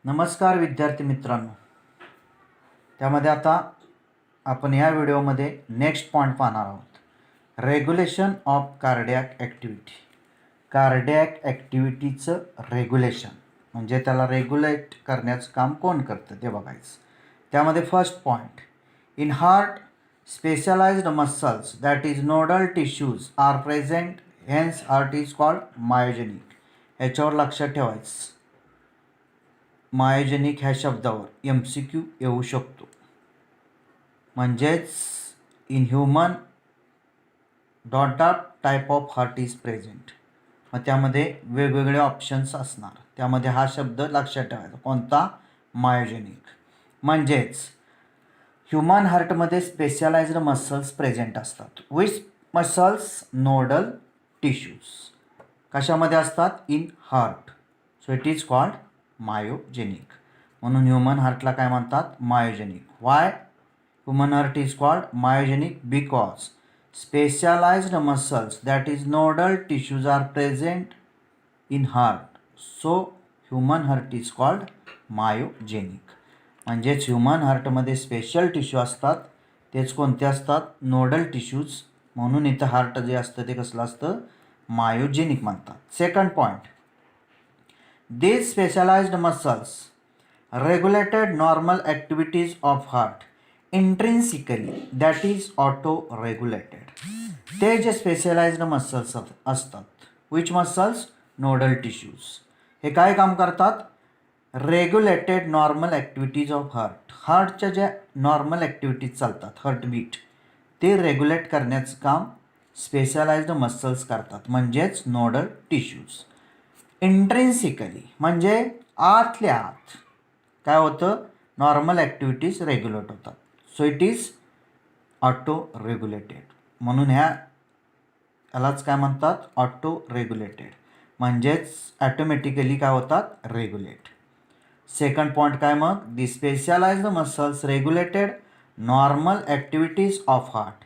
नमस्कार विद्यार्थी मित्रांनो. त्यामध्ये आता आपण या व्हिडिओमध्ये नेक्स्ट पॉईंट पाहणार आहोत. Regulation of cardiac activity. Cardiac ॲक्टिव्हिटीचं रेग्युलेशन म्हणजे त्याला रेग्युलेट करण्याचं काम कोण करतं ते बघायचं. त्यामध्ये first point, in heart specialised muscles that is nodal tissues are present, hence heart is called myogenic. ह्याच्यावर लक्षात ठेवायचं. मायोजेनिक ह्या शब्दावर MCQ येऊ शकतो. म्हणजेच in human dot type of heart is present. मग त्यामध्ये वेगवेगळे ऑप्शन्स असणार. त्यामध्ये हा शब्द लक्षात ठेवायचा. कोणता? मायोजेनिक. म्हणजेच ह्युमन हार्टमध्ये स्पेशलाइज्ड मसल्स प्रेझेंट असतात. Which muscles? Nodal tissues. कशामध्ये असतात? In heart. So it is called myogenic. म्हणून ह्युमन हार्टला काय म्हणतात? Myogenic. Why human heart is called myogenic? Because specialised muscles that is nodal tissues are present in heart. So human heart is called myogenic. म्हणजेच human हार्टमध्ये special tissue असतात. तेच कोणते असतात? Nodal tissues. म्हणून इथं हार्ट जे असतं ते कसलं असतं? मायोजेनिक म्हणतात. Second point, these specialized muscles regulated normal activities of heart intrinsically, that is auto-regulated. ते जे स्पेशलाइज्ड मसल्स असतात, विच मसल्स? Nodal tissues. हे काय काम करतात? Regulated normal activities of heart. हार्टच्या ज्या नॉर्मल ॲक्टिव्हिटीज चालतात, हार्टबीट, ते रेग्युलेट करण्याचं काम स्पेशलाइज्ड मसल्स करतात. म्हणजेच नोडल टिश्यूज. इंट्रिन्सिकली म्हणजे आतल्या आत काय होतं? नॉर्मल ॲक्टिव्हिटीज रेग्युलेट होतात. So it is auto regulated. म्हणून ह्यालाच काय म्हणतात? Auto regulated. म्हणजेच ॲटोमॅटिकली काय होतात? रेग्युलेट. सेकंड पॉईंट काय मग? The specialised muscles regulated normal activities of heart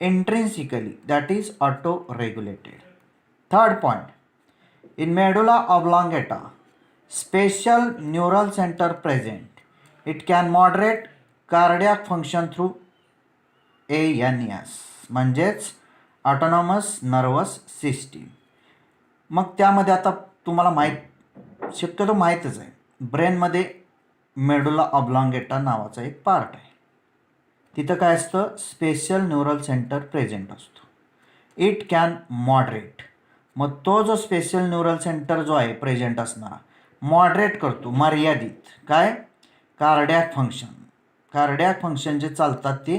intrinsically, that is auto regulated. Third point, in medulla oblongata, special neural center present. It can moderate cardiac function through ANS. म्हणजेच autonomous nervous system. मग त्यामध्ये आता तुम्हाला शक्यतो माहीतच आहे, ब्रेनमध्ये medulla ऑब्लॉंगेटा नावाचा एक पार्ट आहे. तिथं काय असतं? स्पेशल न्यूरल सेंटर प्रेझेंट असतो. It can moderate. मग तो जो स्पेशल न्यूरल सेंटर जो आहे प्रेझेंट असणारा, मॉडरेट करतो, मर्यादित. काय? Cardiac function. कार्डियाक फंक्शन जे चालतात ते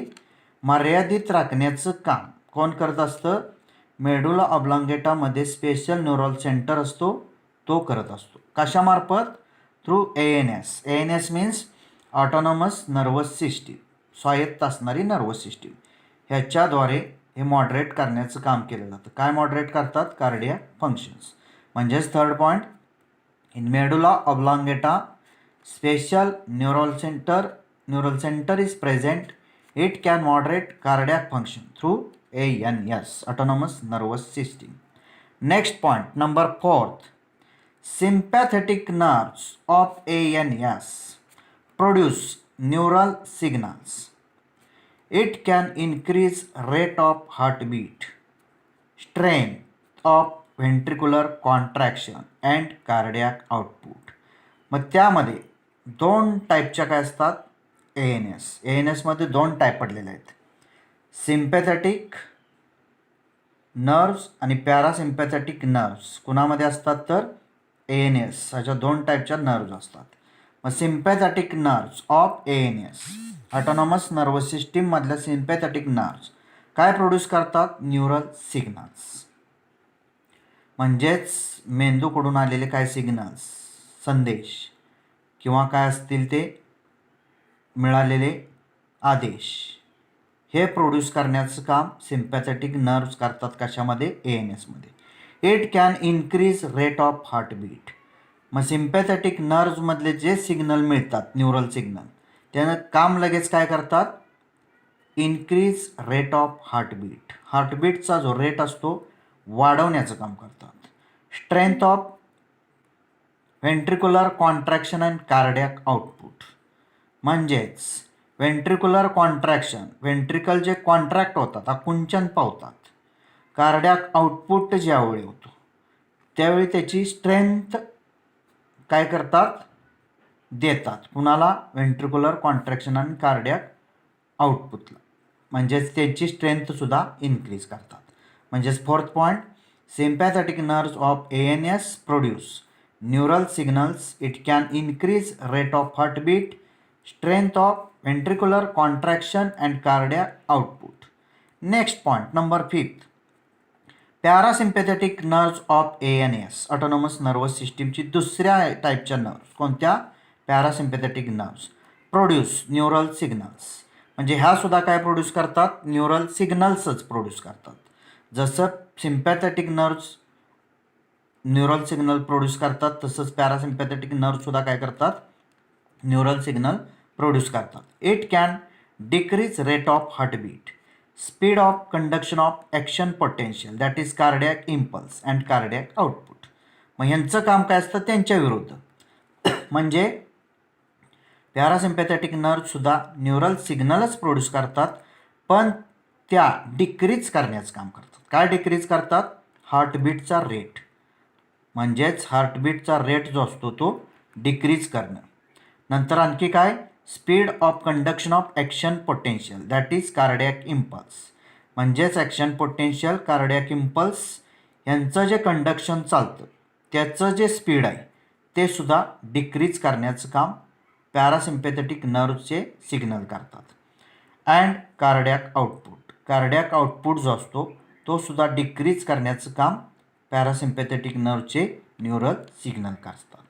मर्यादित राखण्याचं काम कोण करत असतं? मेडुला ऑब्लॉंगेटामध्ये स्पेशल न्यूरल सेंटर असतो, तो करत असतो. कशामार्फत? Through ANS. ANS means autonomous nervous system, स्वायत्त असणारी नर्वस सिस्टीम. ह्याच्याद्वारे हे मॉडरेट करण्याचं काम केलं जातं. काय मॉडरेट करतात? Cardiac functions. म्हणजेच third point, in medulla oblongata special neural centre is present. It can moderate cardiac function through ANS, autonomous nervous system. Next point number fourth, sympathetic nerves of ANS produce neural signals. It can increase rate of heartbeat, strength of ventricular contraction and cardiac output. मग त्यामध्ये दोन टाईपच्या काय असतात? ANS मध्ये दोन type पडलेले आहेत. सिम्पॅथेटिक नर्व्स आणि पॅरासिम्पॅथेटिक नर्व्स कुणामध्ये असतात? तर ANS ह्याच्या दोन टाईपच्या नर्व्स असतात. मग sympathetic nerves of ANS, autonomous nervous system मधल्या सिम्पॅथेटिक नर्व्स काय प्रोड्यूस करतात? Neural signals. म्हणजेच मेंदूकडून आलेले काय सिग्नल्स, संदेश किंवा काय असतील ते मिळालेले आदेश, हे प्रोड्यूस करण्याचं काम सिम्पॅथेटिक नर्व्स करतात. कशामध्ये? ANS मध्ये. It can increase rate of heartbeat. मग सिम्पॅथेटिक नर्व्समधले जे सिग्नल मिळतात, न्यूरल सिग्नल, त्यानं काम लगेच काय करतात? Increase rate of heartbeat. हार्टबीटचा जो रेट असतो वाढवण्याचं काम करतात. Strength of ventricular contraction and cardiac output. म्हणजेच व्हेंट्रिक्युलर कॉन्ट्रॅक्शन, व्हेंट्रिकल जे कॉन्ट्रॅक्ट होतात, आकुंचन पावतात. कार्डियाक आउटपुट ज्यावेळी होतो त्यावेळी त्याची स्ट्रेंथ काय करतात, देतात. कुणाला? व्हेंट्रिक्युलर कॉन्ट्रॅक्शन आणि कार्डियाक आउटपुटला. म्हणजेच त्यांची स्ट्रेंथसुद्धा इन्क्रीज करतात. म्हणजेच fourth point, sympathetic nerves of ANS produce neural signals. It can increase rate of heartbeat, strength of ventricular contraction and cardiac output. Next point number 5, parasympathetic nerves of ANS autonomous nervous सिस्टीमची दुसऱ्या टाईपच्या nerves कोणत्या? Parasympathetic nerves produce neural signals. म्हणजे ह्यासुद्धा काय produce करतात? Neural सिग्नल्सच produce करतात. जसं sympathetic nerves neural signal produce करतात तसंच पॅरासिम्पॅथेटिक नर्व्ससुद्धा काय करतात? न्यूरल सिग्नल प्रोड्यूस करतात. It can decrease rate of heartbeat, speed of conduction of action potential, that is cardiac impulse and cardiac output. मग यांचं काम काय असतं? त्यांच्या विरुद्ध. म्हणजे पॅरासिम्पॅथेटिक नर्व्ससुद्धा न्यूरल सिग्नलच प्रोड्यूस करतात, पण त्या डिक्रीज करण्याचं काम करतात. काय डिक्रीज करतात? हार्टबीटचा रेट. म्हणजेच हार्टबीटचा रेट जो असतो तो डिक्रीज करणं. नंतर आणखी काय? Speed of conduction of action potential, that is cardiac impulse. म्हणजेच ॲक्शन पोटेन्शियल, कार्डियाक इम्पल्स यांचं जे कंडक्शन चालतं त्याचं जे स्पीड आहे ते सुद्धा डिक्रीज करण्याचं काम पॅरासिम्पॅथेटिक नर्व्सचे सिग्नल करतात. And cardiac output, cardiac output जो असतो तो सुद्धा डिक्रीज करण्याचं काम पॅरासिम्पॅथेटिक नर्व्हचे न्यूरल सिग्नल करतात.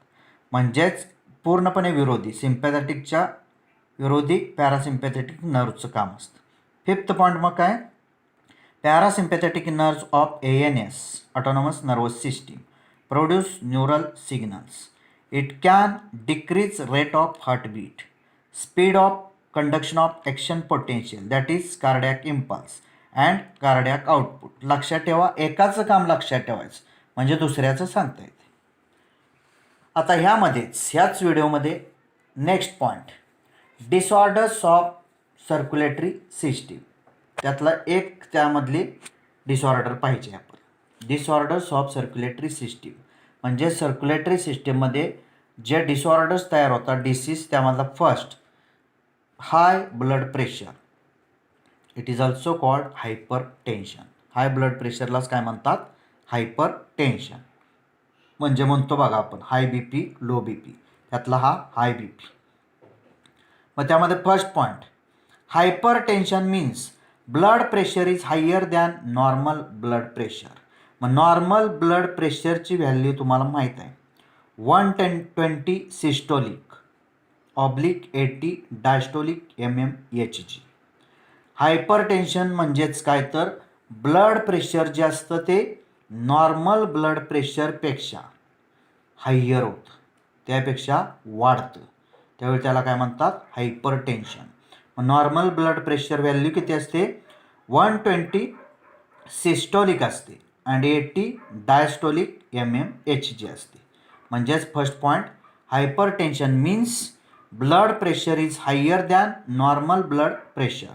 म्हणजेच पूर्णपणे विरोधी, सिम्पॅथेटिकच्या विरोधी पॅरासिम्पॅथेटिक नर्व्हचं काम असतं. 5th पॉईंट मग काय? Parasympathetic nerves of ANS autonomous nervous system produce neural signals. It can decrease rate of heartbeat, speed of conduction of action potential, that is cardiac impulse and cardiac output. लक्षात ठेवा, एकाचं काम लक्षात ठेवायचं म्हणजे दुसऱ्याचं सांगता येते. आता ह्याच व्हिडिओमध्ये next point, disorders of circulatory system. त्यातला एक त्यामधली डिसऑर्डर पाहिजे आपण. डिसऑर्डर्स ऑफ सर्क्युलेटरी सिस्टीम म्हणजे सर्क्युलेटरी सिस्टीममध्ये जे डिसऑर्डर्स तयार होतात, डिसीज, त्यामधला first high blood pressure. It is also called hypertension. High blood प्रेशरलाच काय म्हणतात? Hypertension. म्हणजे म्हणतो बघा आपण हाय BP, लो BP, त्यातला हा हाय BP. मग त्यामध्ये first point, hypertension means blood pressure is higher than normal blood pressure. मग नॉर्मल ब्लड प्रेशरची व्हॅल्यू तुम्हाला माहीत आहे 120 systolic oblique 80 diastolic mmHg. Hypertension म्हणजेच काय तर ब्लड प्रेशर जे असतं ते नॉर्मल ब्लड प्रेशरपेक्षा हायर होतं, त्यापेक्षा वाढतं, त्यावेळी त्याला काय म्हणतात? Hyper tension. मग नॉर्मल ब्लड प्रेशर व्हॅल्यू किती असते? 120 सिस्टोलिक असते आणि 80 डायस्टोलिक mmHg असते. म्हणजेच first point, hypertension means blood pressure is higher than normal blood pressure.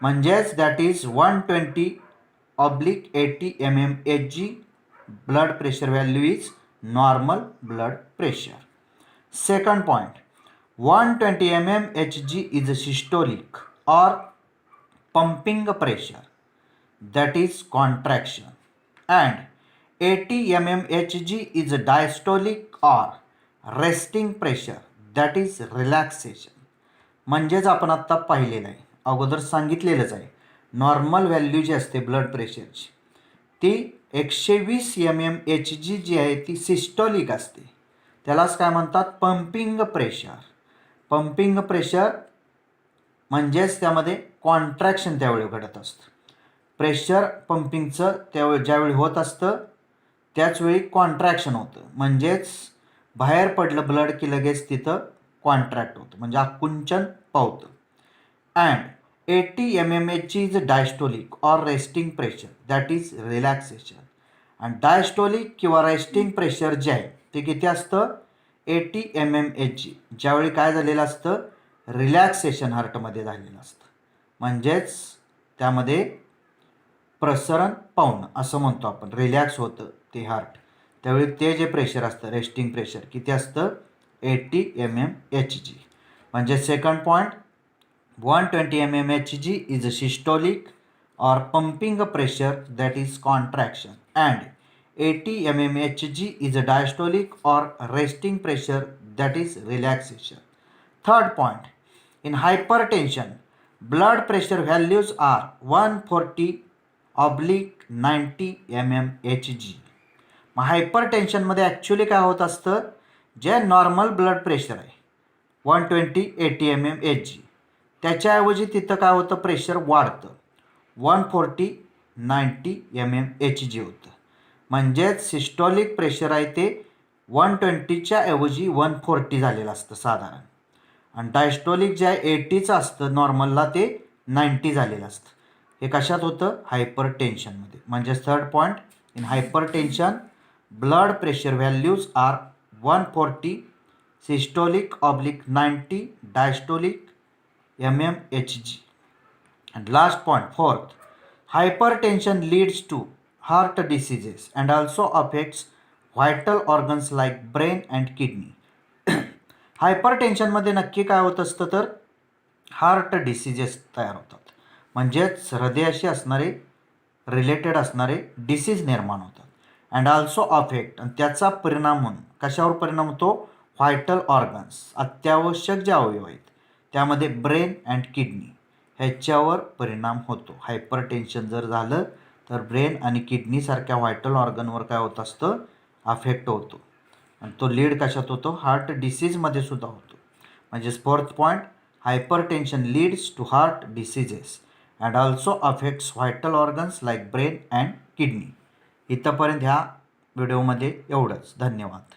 म्हणजेच that is 120/80 mmHg blood pressure value is normal blood pressure. Second point, 120 mmHg is systolic or pumping pressure, that is contraction, and 80 mmHg is diastolic or resting pressure, that is relaxation. म्हणजेच आपण आत्ता पाहिलेलं आहे, अगोदर सांगितलेलंच आहे, normal value जी असते blood प्रेशरची ती 120 mmHg जी आहे ती सिस्टोलिक असते, त्यालाच काय म्हणतात? Pumping pressure. पंपिंग प्रेशर म्हणजेच त्यामध्ये कॉन्ट्रॅक्शन त्यावेळी घडत असतं. प्रेशर पंपिंगचं त्यावेळी ज्यावेळी होत असतं त्याचवेळी कॉन्ट्रॅक्शन होतं. म्हणजेच बाहेर पडलं ब्लड की लगेच तिथं कॉन्ट्रॅक्ट होतं, म्हणजे आकुंचन पावतं. And 80 mmHg is diastolic or resting pressure, that is relaxation. आणि डायस्टोलिक किंवा रेस्टिंग प्रेशर जे आहे ते किती असतं? 80 mmHg ज्यावेळी काय झालेलं असतं, रिलॅक्सेशन हार्टमध्ये झालेलं असतं, म्हणजेच त्यामध्ये प्रसरण पावणं असं म्हणतो आपण, रिलॅक्स होतं ते हार्ट, त्यावेळी ते जे प्रेशर असतं रेस्टिंग प्रेशर किती असतं, 80 mmHg. म्हणजे second point, 120 mmHg is a systolic or pumping pressure that is contraction and 80 mmHg is a diastolic or resting pressure that is relaxation. Third point, in hypertension, blood pressure values are 140/90 mmHg. मग हायपरटेन्शनमध्ये actually काय होत असतं, जे normal blood pressure आहे 120/80 mmHg, त्याच्याऐवजी तिथं काय होतं, प्रेशर वाढतं, 140/90 mmHg होतं. म्हणजेच सिस्टॉलिक प्रेशर आहे ते 120च्या ऐवजी 140 झालेलं असतं साधारण, आणि डायस्टॉलिक जे आहे 80चं असतं नॉर्मलला, ते 90 झालेलं असतं. हे कशात होतं, हायपर टेन्शनमध्ये. म्हणजेच third point, in hypertension blood pressure values are 140 systolic/90 diastolic mmHg. And last point, fourth, hypertension leads to heart diseases and also affects vital organs like brain and kidney. हायपरटेन्शनमध्ये नक्की काय होत असतं, तर हार्ट डिसीजेस तयार होतात, म्हणजेच हृदयाशी असणारे रिलेटेड असणारे डिसीज निर्माण होतात. अँड ऑल्सो अफेक्ट, आणि त्याचा परिणाम म्हणून कशावर परिणाम होतो, व्हायटल ऑर्गन्स, अत्यावश्यक जे अवयव आहेत त्यामध्ये ब्रेन अँड किडनी ह्याच्यावर परिणाम होतो. हायपरटेन्शन जर झालं तर ब्रेन आणि किडनीसारख्या व्हायटल ऑर्गनवर काय होत असतं, अफेक्ट होतो, आणि तो लीड कशात होतो, हार्ट डिसीजमध्ये सुद्धा होतो. म्हणजेच fourth point, hypertension leads to heart diseases and also affects vital organs like brain and kidney. इथंपर्यंत ह्या व्हिडिओमध्ये एवढंच. धन्यवाद.